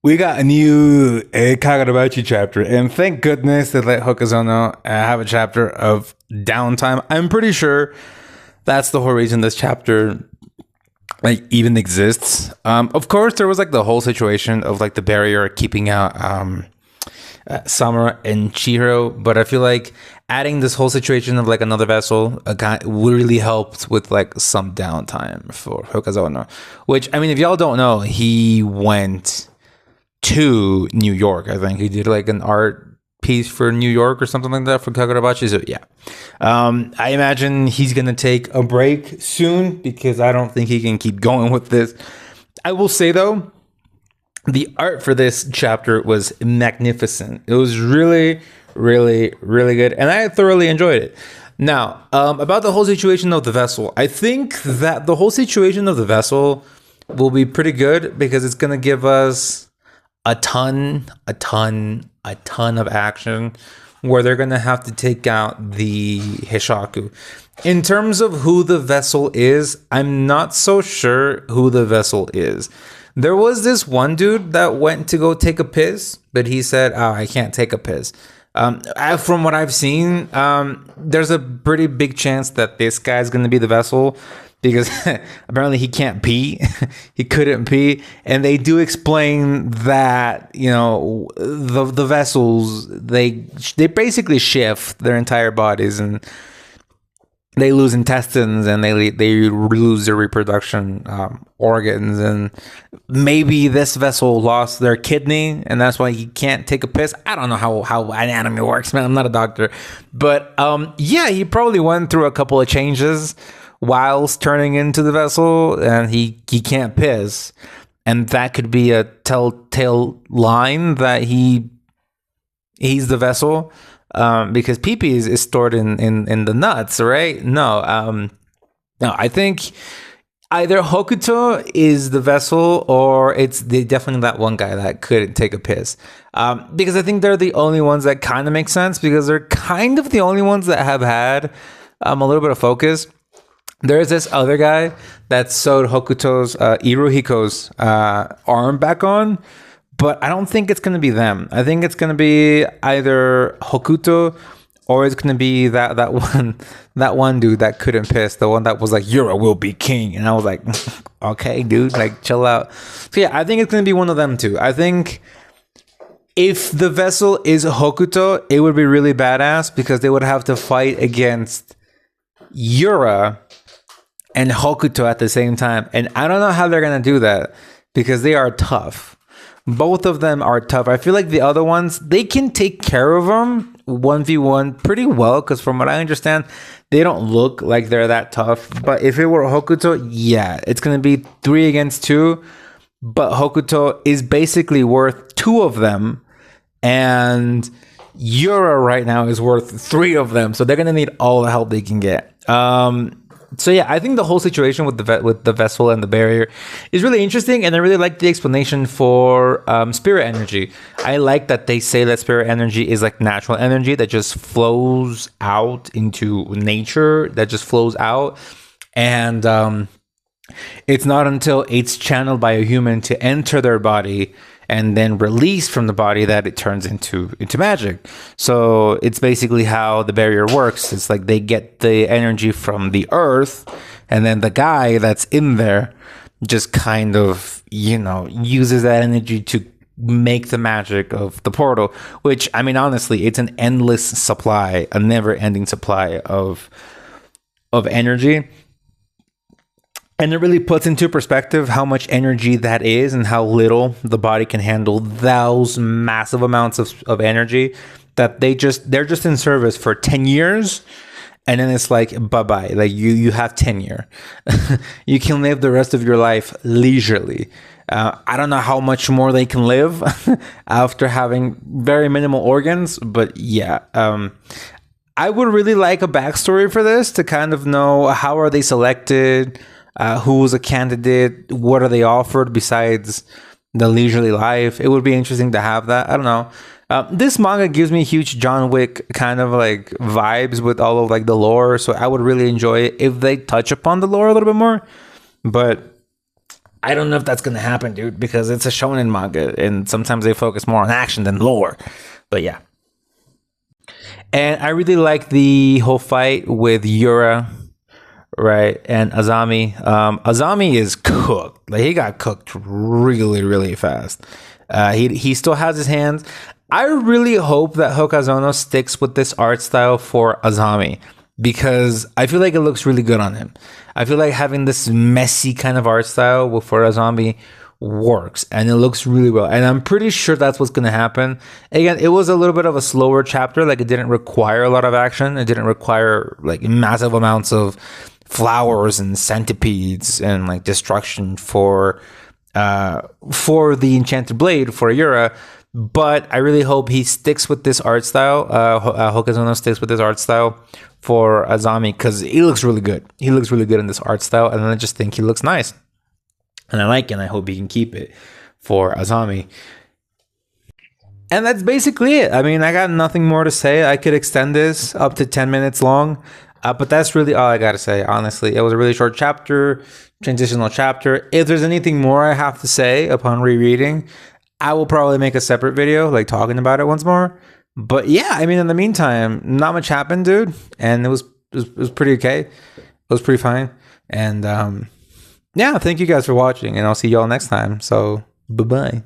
We got a new Kagurabachi chapter, and thank goodness they let Hokuzono have a chapter of downtime. I'm pretty sure that's the whole reason this chapter like even exists. Of course, there was like the whole situation of like the barrier keeping out Samura and Chihiro, but I feel like adding this whole situation of like another vessel really helped with like some downtime for Hokuzono. Which, I mean, if y'all don't know, he went to New York. I think he did like an art piece for New York or something like that for Kagurabachi. So yeah, I imagine he's gonna take a break soon because I don't think he can keep going with this. I will say though, the art for this chapter was magnificent. It was really, really, really good, and I thoroughly enjoyed it. Now, about the whole situation of the vessel, I think that the whole situation of the vessel will be pretty good because it's gonna give us a ton of action where they're going to have to take out the Hishaku. In terms of who the vessel is, I'm not so sure who the vessel is. There was this one dude that went to go take a piss, but he said, oh, I can't take a piss. From what I've seen, there's a pretty big chance that this guy's going to be the vessel because apparently he can't pee. He couldn't pee. And they do explain that, you know, the vessels, they basically shift their entire bodies and they lose intestines and they lose their reproduction organs. And maybe this vessel lost their kidney and that's why he can't take a piss. I don't know how anatomy works, man. I'm not a doctor. But yeah, he probably went through a couple of changes whilst turning into the vessel and he can't piss, and that could be a telltale line that he's the vessel, because pee-pee is stored in the nuts, right? No, I think either Hokuto is the vessel or it's definitely that one guy that couldn't take a piss, because I think they're the only ones that kind of make sense because they're kind of the only ones that have had a little bit of focus. There's this other guy that sewed Hokuto's Iruhiko's arm back on, but I don't think it's gonna be them. I think it's gonna be either Hokuto or it's gonna be that one dude that couldn't piss, the one that was like Yura will be king, and I was like, okay, dude, like chill out. So yeah, I think it's gonna be one of them too. I think if the vessel is Hokuto, it would be really badass because they would have to fight against Yura and Hokuto at the same time. And I don't know how they're going to do that because they are tough. Both of them are tough. I feel like the other ones, they can take care of them 1v1 pretty well because from what I understand, they don't look like they're that tough. But if it were Hokuto, yeah, it's going to be 3 against 2. But Hokuto is basically worth 2 of them. And Yura right now is worth 3 of them. So they're going to need all the help they can get. So yeah, I think the whole situation with the vessel and the barrier is really interesting, and I really like the explanation for spirit energy. I like that they say that spirit energy is like natural energy that just flows out into nature, that just flows out, and it's not until it's channeled by a human to enter their body and then released from the body that it turns into magic. So it's basically how the barrier works. It's like they get the energy from the earth, and then the guy that's in there just kind of, you know, uses that energy to make the magic of the portal, which, I mean, honestly, it's an endless supply, a never-ending supply of energy. And it really puts into perspective how much energy that is and how little the body can handle those massive amounts of energy that they're just in service for 10 years. And then it's like, bye-bye. Like you have tenure. You can live the rest of your life leisurely. I don't know how much more they can live after having very minimal organs. But yeah, I would really like a backstory for this to kind of know how are they selected, who was a candidate, what are they offered besides the leisurely life. It would be interesting to have that. I don't know. This manga gives me huge John Wick kind of like vibes with all of like the lore. So I would really enjoy it if they touch upon the lore a little bit more. But I don't know if that's gonna happen, dude, because it's a shonen manga, and sometimes they focus more on action than lore. But yeah, and I really like the whole fight with Yura, right, and Azami. Azami is cooked. Like he got cooked really, really fast. He still has his hands. I really hope that Hokazono sticks with this art style for Azami because I feel like it looks really good on him. I feel like having this messy kind of art style for Azami works and it looks really well. And I'm pretty sure that's what's going to happen. Again, it was a little bit of a slower chapter. Like it didn't require a lot of action. It didn't require like massive amounts of flowers and centipedes and like destruction for the enchanted blade for Yura. But I really hope he sticks with this art style. Hokazono sticks with this art style for Azami because he looks really good. He looks really good in this art style, and I just think he looks nice. And I like it, and I hope he can keep it for Azami. And that's basically it. I mean, I got nothing more to say. I could extend this up to 10 minutes long, but that's really all I got to say, honestly. It was a really short chapter, transitional chapter. If there's anything more I have to say upon rereading, I will probably make a separate video, like talking about it once more. But yeah, I mean, in the meantime, not much happened, dude. And it was pretty okay. It was pretty fine. And yeah, thank you guys for watching, and I'll see y'all next time. So, bye-bye.